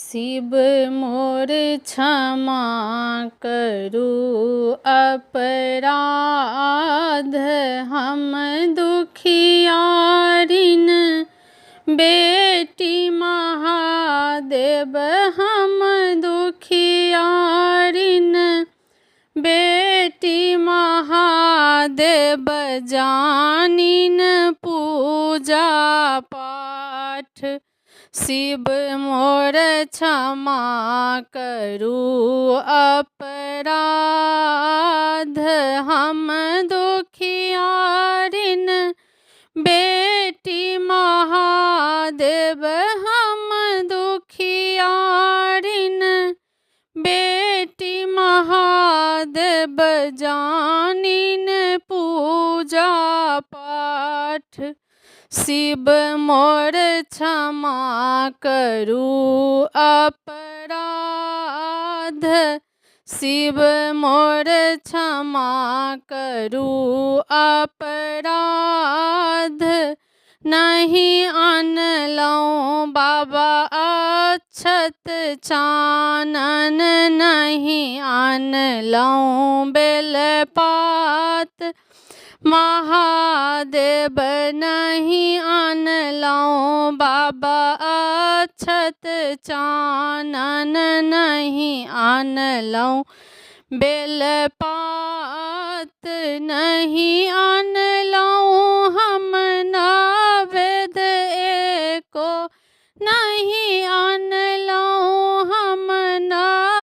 शिव मोर क्षमा करू अपराध, हम दुखियारिन बेटी महादेव, हम दुखियारिन बेटी महादेव, जानिन पूजा पाठ। शिव मोर क्षमा करू अपराध, हम दुखियारिन बेटी महादेव, हम दुखियारिन बेटी महादेव, जानिन पूजा पाठ। शिव मोर क्षमा करू अपराध, शिव मोर क्षमा करू अपराध। नहीं आनलौं बाबा अक्षत चानन, नहीं आनलौं बेलपात महादेव, नहीं आनलौं बाबा अक्षत चानन, नहीं आनलौं बेलपात, नहीं आनलौं